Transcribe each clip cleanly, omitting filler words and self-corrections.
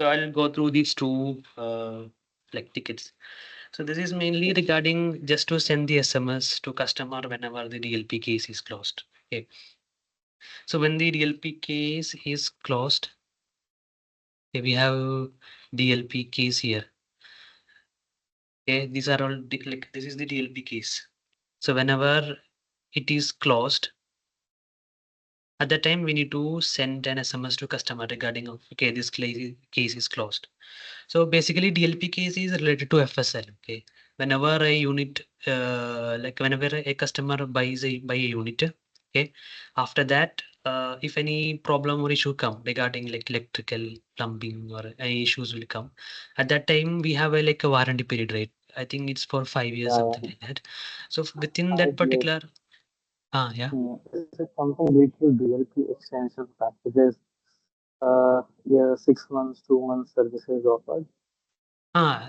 So I'll go through these two like tickets. So this is mainly regarding just to send the SMS to customer whenever the DLP case is closed. Okay. So when the DLP case is closed, okay, we have DLP case here. Okay, these are all like this is the DLP case. So whenever it is closed, at that time we need to send an SMS to customer regarding okay, this case is closed. So basically, DLP case is related to FSL. Okay, whenever a unit, like whenever a customer buy a unit, okay, after that, if any problem or issue come regarding like electrical, plumbing, or any issues will come, at that time we have a like a warranty period, right? I think it's for 5 years, Yeah, something like that. So within that 5 years. particular, yeah. Is it something related to DLP extension packages? Yeah, 6 months, 2 months services offered.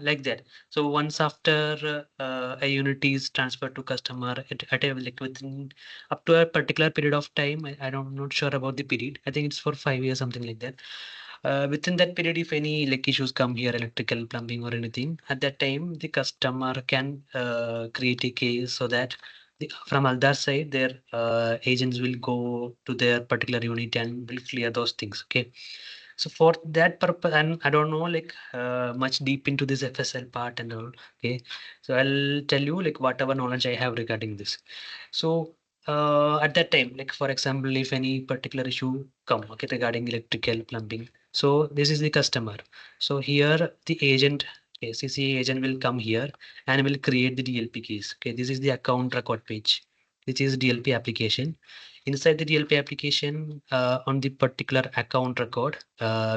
Like that. So once after a unit is transferred to customer at a like within up to a particular period of time, I don't not sure about the period. I think it's for 5 years, something like that. Within that period, if any like issues come here, electrical, plumbing, or anything, at that time the customer can create a case so that from other side, their agents will go to their particular unit and will clear those things. Okay. So for that purpose, and I don't know like much deep into this FSL part and all. Okay, so I'll tell you like whatever knowledge I have regarding this. So at that time, like for example, if any particular issue come, okay, regarding electrical, plumbing. So this is the customer. So here the agent, okay, CCA agent will come here and will create the DLP case. Okay, this is the account record page. This is DLP application. Inside the DLP application, on the particular account record,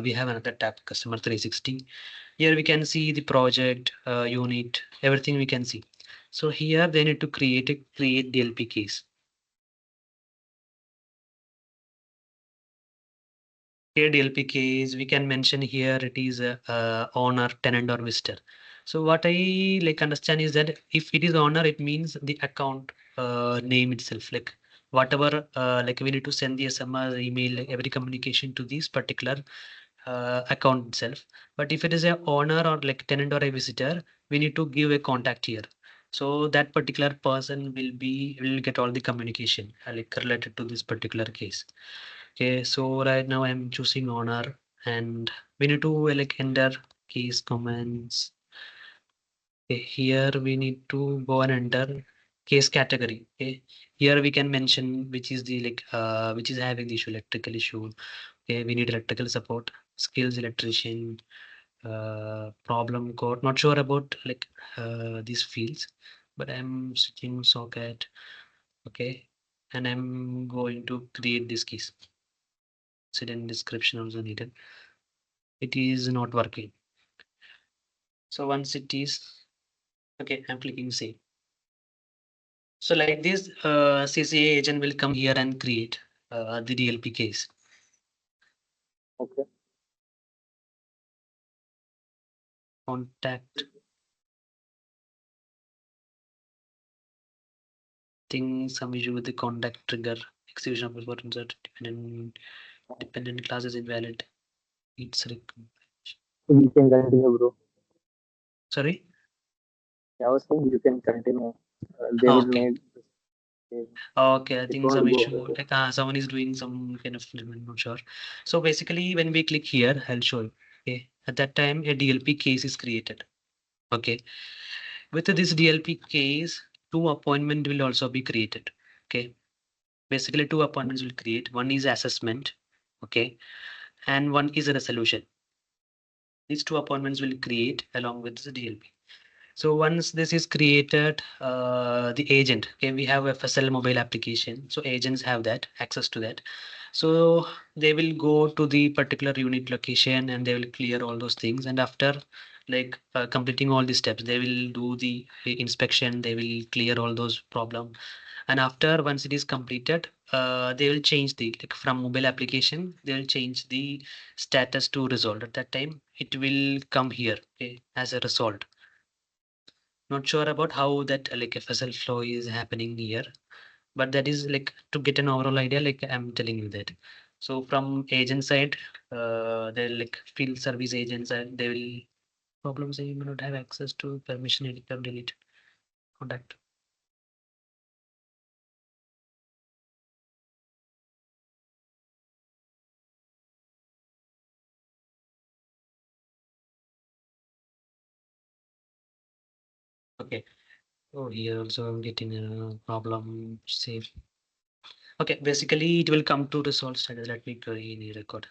we have another tab, Customer 360. Here we can see the project, unit, everything we can see. So here they need to create DLP case. Here DLP case, we can mention here it is a owner, tenant, or visitor. So what I like understand is that if it is owner, it means the account name itself, like whatever like we need to send the SMS, email, like every communication to this particular account itself. But if it is a owner or like tenant or a visitor, we need to give a contact here. So that particular person will get all the communication like related to this particular case. Okay, so right now I'm choosing owner and we need to like enter case comments. Okay, here we need to go and enter case category. Okay, here we can mention which is the like which is having the issue, electrical issue. Okay, we need electrical support, skills electrician, problem code. Not sure about like these fields, but I'm switching socket. Okay, and I'm going to create this case. Incident description also needed. It is not working. So once it is okay, I'm clicking save. So like this, CCA agent will come here and create the DLP case. Okay. Contact thing, some issue with the contact trigger, execution of button dependent class is invalid. It's You can continue, bro. sorry. I was saying you can continue. They will Okay. need. Okay, I It think won't some go issue away. like someone is doing some kind of I'm not sure. So basically, when we click here, I'll show you. Okay, at that time a DLP case is created. Okay, with this DLP case, two appointment will also be created. Okay, basically two appointments will create. One is assessment. Okay, and one is a resolution. These two appointments will create along with the DLP. So once this is created, the agent, okay, we have a FSL mobile application. So agents have that access to that. So they will go to the particular unit location and they will clear all those things. And after like completing all the steps, they will do the inspection. They will clear all those problems. And after once it is completed, they will change the like from mobile application. They will change the status to resolved. At that time, it will come here, okay, as a result. Not sure about how that like FSL flow is happening here, but that is like to get an overall idea, like I'm telling you that. So from agent side, they're like field service agents, and they will problem say you may not have access to permission edit or delete contact. Okay. Oh, here also I'm getting a problem. Save. Okay, basically it will come to resolve status. Let me query in the record.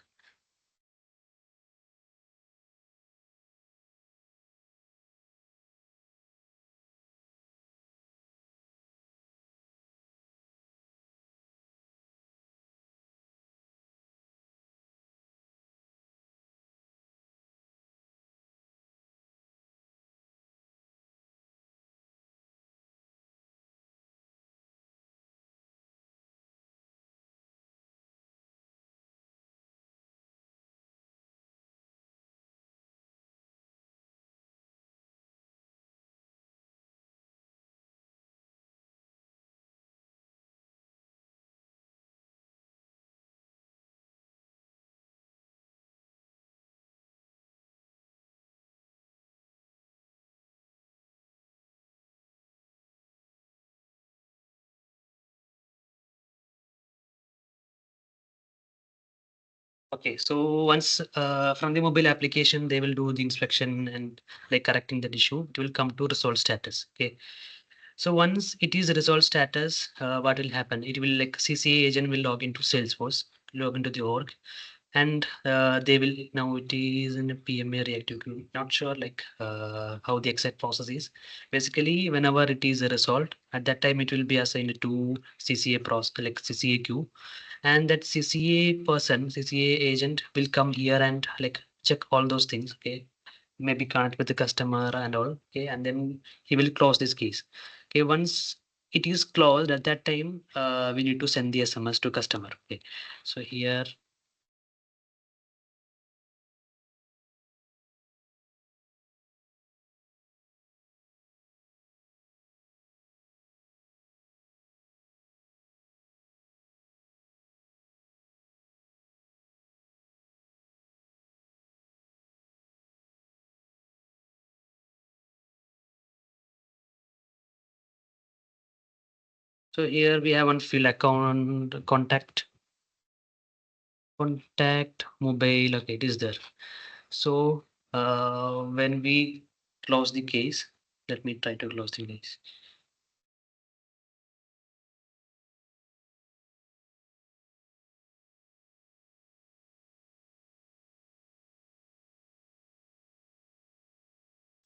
Okay, so once from the mobile application, they will do the inspection and like correcting that issue. It will come to resolve status. Okay, so once it is resolved status, what will happen? It will like CCA agent will log into Salesforce, log into the org, and they will now it is in a PMA reactive queue. Not sure like how the exact process is. Basically, whenever it is resolved, at that time it will be assigned to CCA process like CCA queue, and that CCA person, CCA agent will come here and like check all those things. Okay, maybe connect with the customer and all. Okay, and then he will close this case. Okay, once it is closed, at that time we need to send the SMS to customer. Okay, so here. So here we have one field account contact mobile. Okay, it is there. So when we close the case, let me try to close the case.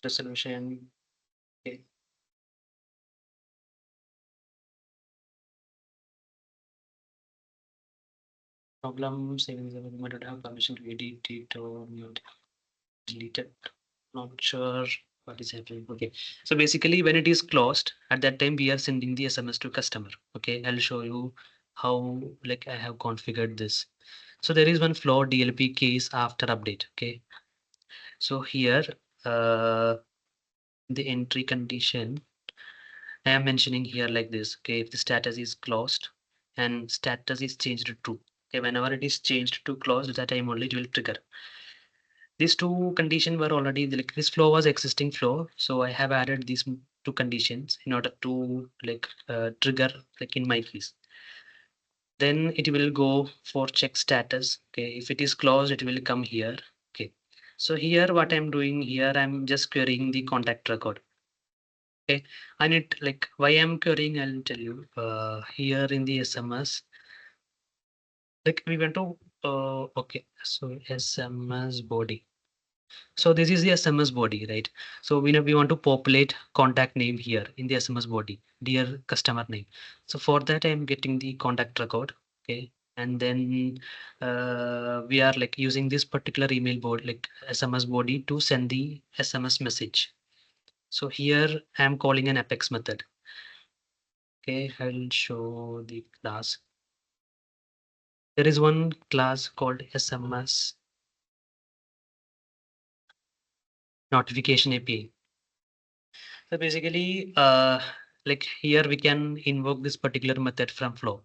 Resolution. Okay. Problem saving the might not have permission to edit it or mute, delete it. Not sure what is happening. Okay. So basically when it is closed, at that time we are sending the SMS to customer. Okay. I'll show you how like I have configured this. So there is one flow DLP case after update. Okay. So here the entry condition I am mentioning here like this. Okay, if the status is closed and status is changed to true. Okay, whenever it is changed to closed, that time only it will trigger. These two conditions were already like this flow was existing flow, so I have added these two conditions in order to like trigger like in my case. Then it will go for check status. Okay, if it is closed, it will come here. Okay, so here what I'm doing here, I'm just querying the contact record. Okay, I need like why I'm querying, I'll tell you. Here in the SMS, like we went to okay, so SMS body. So this is the SMS body, right? So we know we want to populate contact name here in the SMS body, dear customer name. So for that, I'm getting the contact record. Okay, and then we are like using this particular email board like SMS body to send the SMS message. So here I'm calling an Apex method. Okay, I'll show the class. There is one class called SMS notification API. So basically, like here we can invoke this particular method from flow.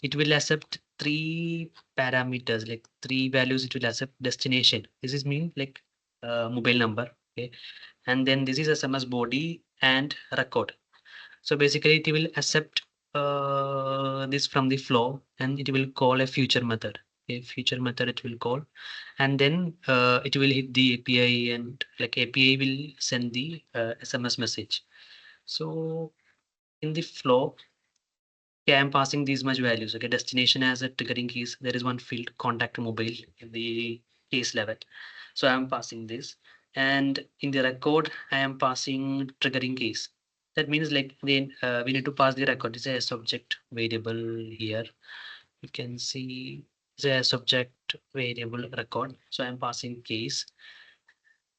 It will accept three parameters, like three values it will accept destination. This is mean like mobile number. Okay. And then this is SMS body and record. So basically it will accept this from the flow and it will call a future method. A future method it will call, and then it will hit the API, and like API will send the SMS message. So in the flow, okay, I'm passing these much values. Okay, destination as a triggering keys. There is one field contact mobile in the case level. So I'm passing this. And in the record, I am passing triggering keys. That means like we need to pass the record. It's a subject variable here. You can see it's a subject variable record. So I'm passing case,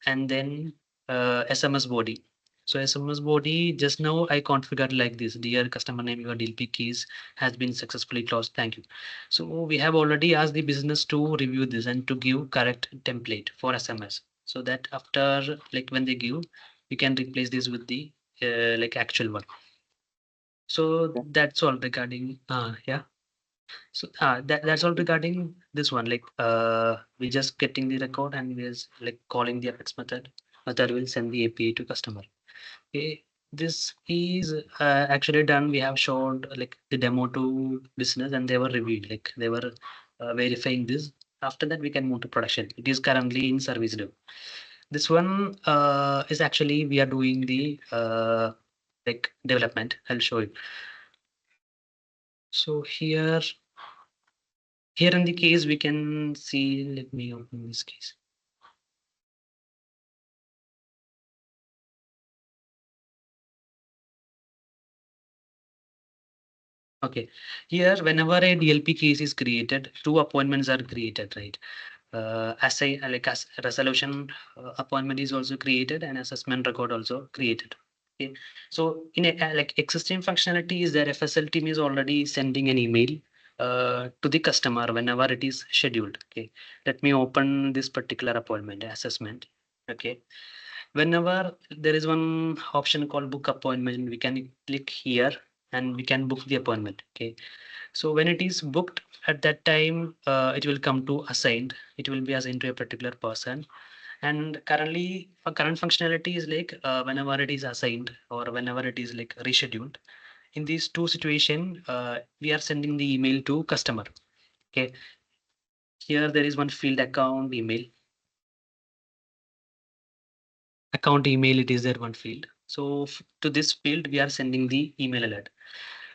and then SMS body. So SMS body, just now I configured like this. Dear customer name, your DLP keys has been successfully closed. Thank you. So we have already asked the business to review this and to give correct template for SMS. So that after like when they give, we can replace this with the like actual one. So Okay. that's all regarding yeah. So that's all regarding this one. Like we just getting the record and we're like calling the Apex method. Method will send the API to customer. Okay, this is actually done. We have showed like the demo to business and they were reviewed. Like they were verifying this. After that, we can move to production. It is currently in service dev. This one is actually we are doing the like development. I'll show you. So here in the case, we can see, let me open this case. Okay, here whenever a DLP case is created, two appointments are created, right? As resolution appointment is also created and assessment record also created. Okay, so in a like existing functionality is there FSL team is already sending an email to the customer whenever it is scheduled. Okay, let me open this particular appointment assessment. Okay, whenever there is one option called book appointment, we can click here and we can book the appointment. Okay, so when it is booked at that time, it will come to assigned. It will be assigned to a particular person. And currently, for current functionality is like whenever it is assigned or whenever it is like rescheduled. In these two situation, we are sending the email to customer. Okay, here there is one field account email. Account email, it is there one field. So to this field, we are sending the email alert.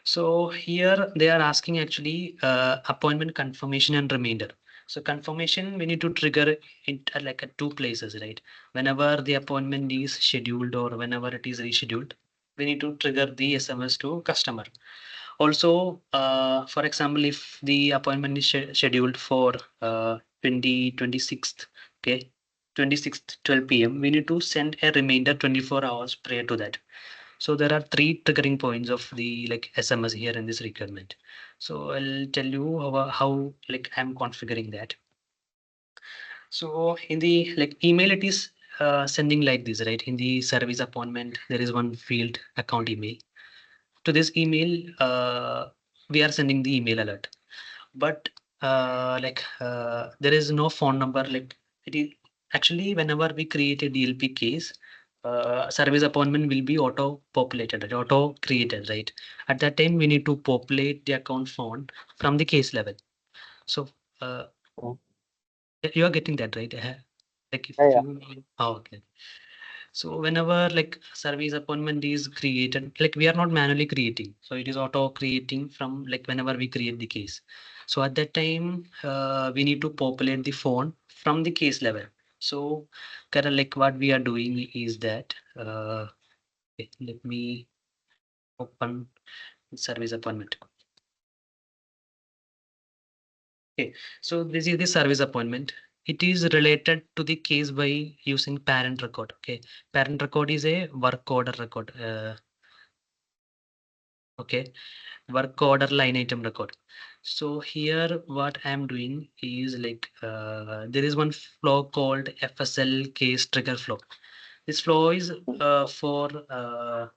So here they are asking actually appointment confirmation and reminder. So confirmation we need to trigger it at like at two places, right? Whenever the appointment is scheduled or whenever it is rescheduled, we need to trigger the SMS to customer. Also, for example, if the appointment is scheduled for 26th, okay, 26th 12 p.m., we need to send a reminder 24 hours prior to that. So there are three triggering points of the like SMS here in this requirement. So I'll tell you how like I'm configuring that. So in the like email, it is sending like this, right? In the service appointment, there is one field account email. To this email, we are sending the email alert. But there is no phone number. Like it is actually whenever we create a DLP case, service appointment will be auto populated, right, auto created, right? At that time, we need to populate the account phone from the case level. So uh, Okay. you are getting that right. Like if Yeah, yeah. you, oh, okay. So whenever like service appointment is created, like we are not manually creating. So it is auto creating from like whenever we create the case. So at that time, we need to populate the phone from the case level. So kind of like what we are doing is that, okay, let me open service appointment. Okay, so this is the service appointment. It is related to the case by using parent record. Okay, parent record is a work order record. Okay, work order line item record. So here what I'm doing is like there is one flow called FSL case trigger flow. This flow is for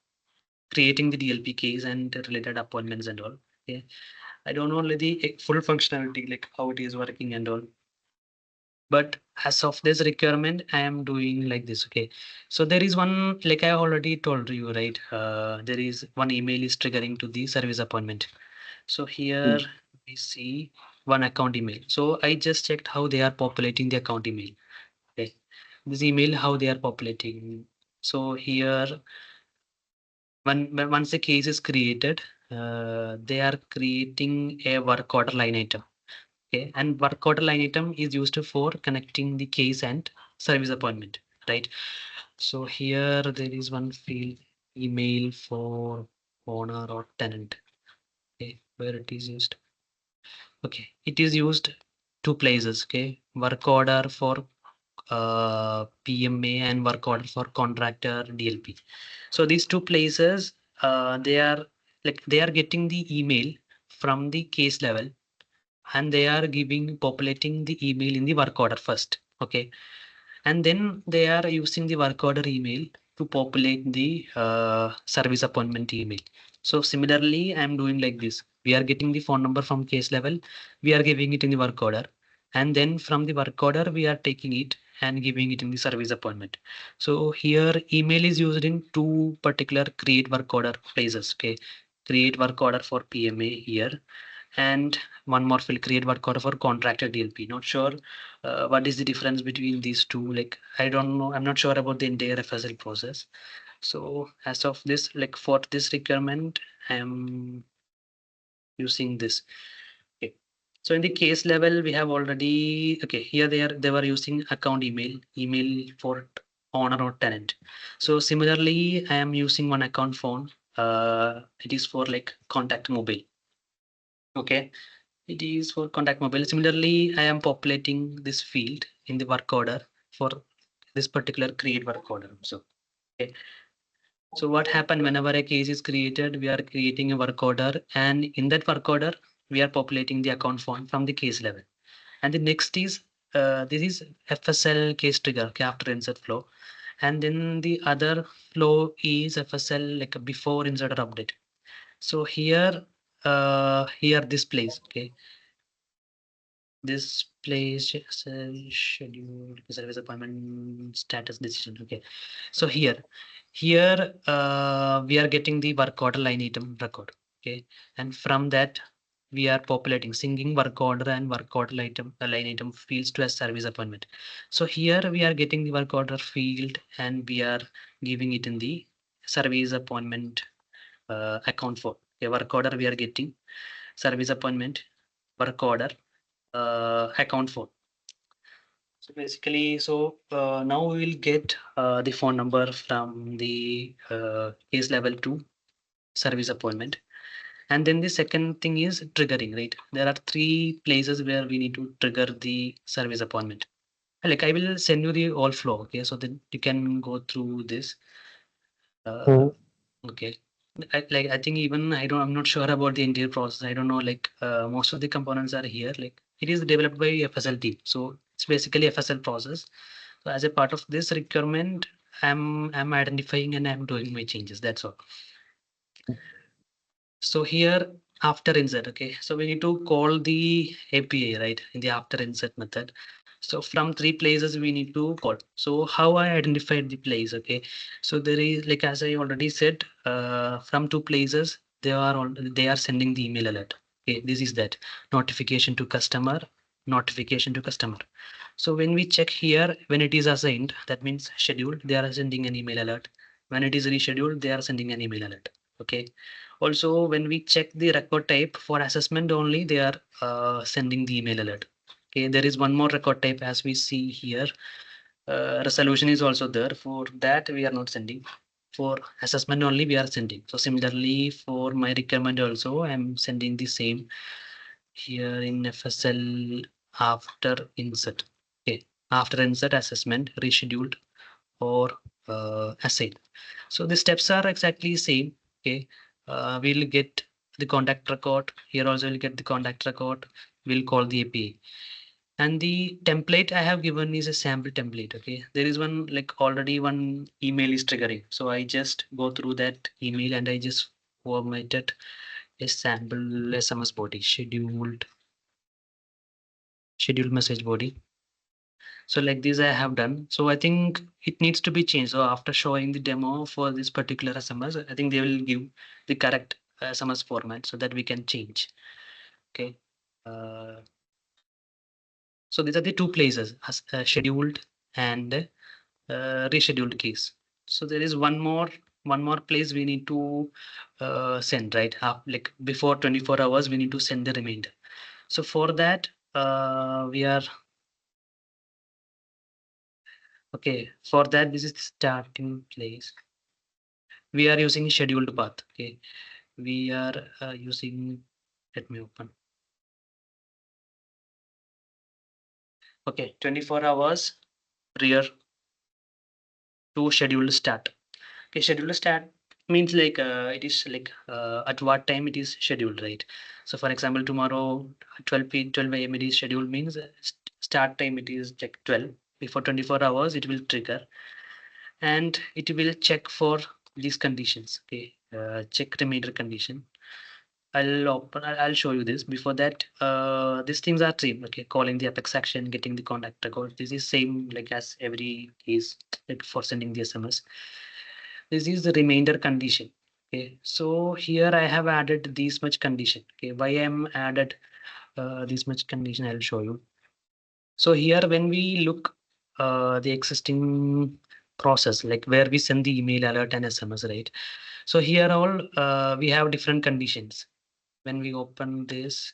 creating the DLP case and related appointments and all. Okay. I don't know the full functionality, like how it is working and all. But as of this requirement, I am doing like this. Okay. So there is one, like I already told you, right? There is one email is triggering to the service appointment. So here Mm. we see one account email. So I just checked how they are populating the account email. Okay. This email, how they are populating. So here, once the case is created, they are creating a work order line item. Okay, and work order line item is used for connecting the case and service appointment, right? So here there is one field email for owner or tenant. Okay, where it is used. Okay, it is used two places. Okay, work order for PMA and work order for contractor DLP. So these two places, they are they are getting the email from the case level, and they are giving populating the email in the work order first. Okay, and then they are using the work order email to populate the service appointment email. So similarly, I'm doing like this. We are getting the phone number from case level, we are giving it in the work order, and then from the work order we are taking it and giving it in the service appointment. So here email is used in two particular create work order places. Okay, create work order for PMA here, and one more field create work order for contractor DLP. Not sure what is the difference between these two. Like I don't know. I'm not sure about the entire FSL process. So as of this, like for this requirement, I'm using this. Okay. So in the case level, we have already okay. Here they were using account email for owner or tenant. So similarly, I am using one account phone. It is for like contact mobile. Okay. It is for contact mobile. Similarly, I am populating this field in the work order for this particular create work order. So, okay. So what happened whenever a case is created, we are creating a work order, and in that work order, we are populating the account form from the case level. And the next is this is FSL case trigger, okay, after insert flow. And then the other flow is FSL like a before insert or update. So here this place, okay, this place schedule service appointment status decision. Okay, so here we are getting the work order line item record. Okay, and from that we are populating syncing work order and work order line item fields to a service appointment. So here we are getting the work order field and we are giving it in the service appointment account for. Okay, work order we are getting service appointment work order account for. So basically, now we will get the phone number from the case level to service appointment. And then the second thing is triggering, right? There are three places where we need to trigger the service appointment. Like I will send you the all flow, okay? So that you can go through this. Uh, Mm. okay. I think even I'm not sure about the entire process. I don't know, like most of the components are here. Like it is developed by FSL team. So it's basically FSL process. So as a part of this requirement, I'm identifying and I'm doing my changes. That's all. So here after insert, okay. So we need to call the API, right, in the after insert method. So from three places we need to call. So how I identified the place, okay. So there is like as I already said, from two places they are sending the email alert. Okay, this is that notification to customer. So when we check here, when it is assigned, that means scheduled, they are sending an email alert. When it is rescheduled, they are sending an email alert. Okay. Also, when we check the record type for assessment only, they are sending the email alert. Okay, there is one more record type as we see here. Resolution is also there. For that, we are not sending. For assessment only, we are sending. So similarly, for my requirement also, I'm sending the same here in FSL after insert. Okay, after insert assessment, rescheduled or assigned. So the steps are exactly same. Okay, we'll get the contact record. Here also we'll get the contact record. We'll call the API. And the template I have given is a sample template. Okay, there is one like already one email is triggering. So I just go through that email and I just formatted a sample SMS body, scheduled message body. So like this I have done. So I think it needs to be changed. So after showing the demo for this particular SMS, I think they will give the correct SMS format so that we can change. Okay. Uh, so these are the two places, scheduled and rescheduled case. So there is one more place we need to send, right? Like before 24 hours, we need to send the remainder. So for that, we are okay. For that, this is the starting place. We are using scheduled path. Okay, we are using. Let me open. Okay, 24 hours prior to scheduled start. Okay, scheduled start means like it is like at what time it is scheduled, right? So for example, tomorrow 12 a.m. it is scheduled means start time it is like 12. Before 24 hours, it will trigger and it will check for these conditions. Okay, check remainder condition. I'll show you this. Before that, these things are same. Okay, calling the apex action, getting the contact record. This is same like as every case like for sending the SMS. This is the remainder condition. Okay, so here I have added this much condition. Okay, why I'm added this much condition, I'll show you. So here when we look the existing process, like where we send the email alert and SMS, right? So here all we have different conditions. When we open this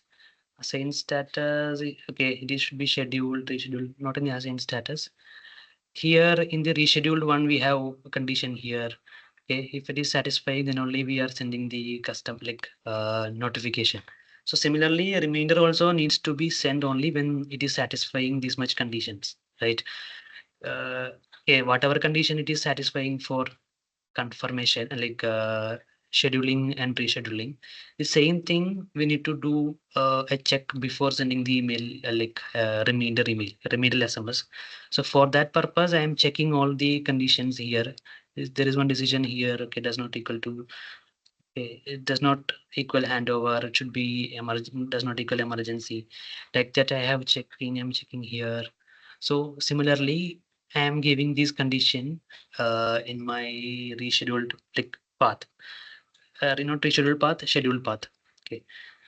assign status, okay, it should be scheduled, rescheduled, not in the assign status. Here in the rescheduled one, we have a condition here. Okay, if it is satisfied, then only we are sending the custom like notification. So similarly, a remainder also needs to be sent only when it is satisfying these much conditions, right? Uh, okay, whatever condition it is satisfying for confirmation, like scheduling and rescheduling. The same thing we need to do a check before sending the email, like remainder SMS. So for that purpose, I am checking all the conditions here. There is one decision here. Okay, does not equal to. Okay, it does not equal handover. It should be emergent. Does not equal emergency. Like that, I have checking. I'm checking here. So similarly, I am giving this condition in my rescheduled like path. Not rescheduled path, scheduled path. Okay.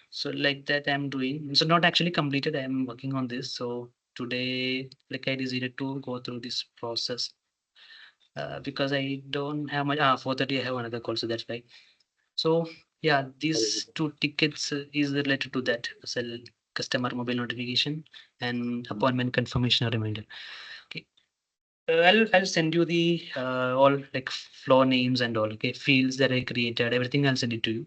So like that I'm doing. So not actually completed. I'm working on this. So today, like I decided to go through this process because I don't have much. 4:30 I have another call, so that's why. So yeah, these two tickets is related to that. Sell customer mobile notification and appointment confirmation reminder. Okay. I'll send you the all like floor names and all. Okay, fields that I created, everything I'll send it to you,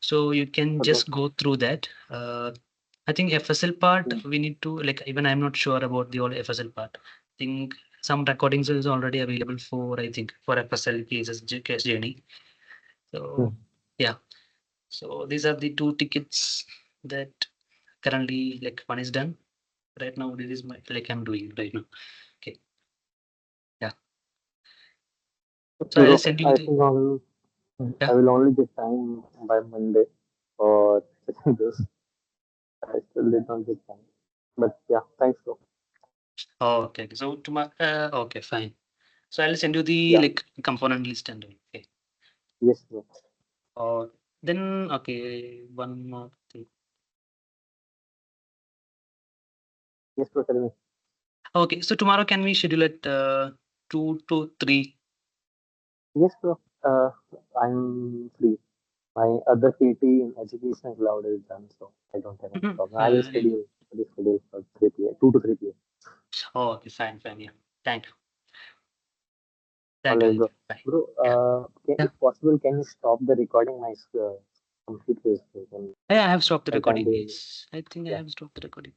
so you can Okay. just go through that. I think FSL part we need to like even I'm not sure about the all FSL part. I think some recordings is already available for I think for FSL cases case journey. So yeah, so these are the two tickets that currently like one is done right now. This is my like I'm doing right now. Okay, yeah. So I'll Bro, send you I the think I yeah. will only get time by Monday for checking this. I still did not get time. But yeah, thanks, bro. Oh, okay. So tomorrow, okay, fine. So I'll send you the Yeah, like component list and all. Okay. yes, bro. Then okay, one more thing. Yes, bro, tell me. Okay, so tomorrow can we schedule at 2 to 3? Yes, bro. I'm free. My other PT in education cloud is done, so I don't have any Mhm. problem. I will schedule for 3 p.m., 2 to 3 p.m. Oh, okay, fine, fine. Yeah. Thank you. All Thank you. right, Thank bro. you. Bye. Bro, Yeah. Yeah. if possible, can you stop the recording? My computer is broken. Yeah, I have stopped the I can't recording. do it. Yes. I think I Yeah. have stopped the recording.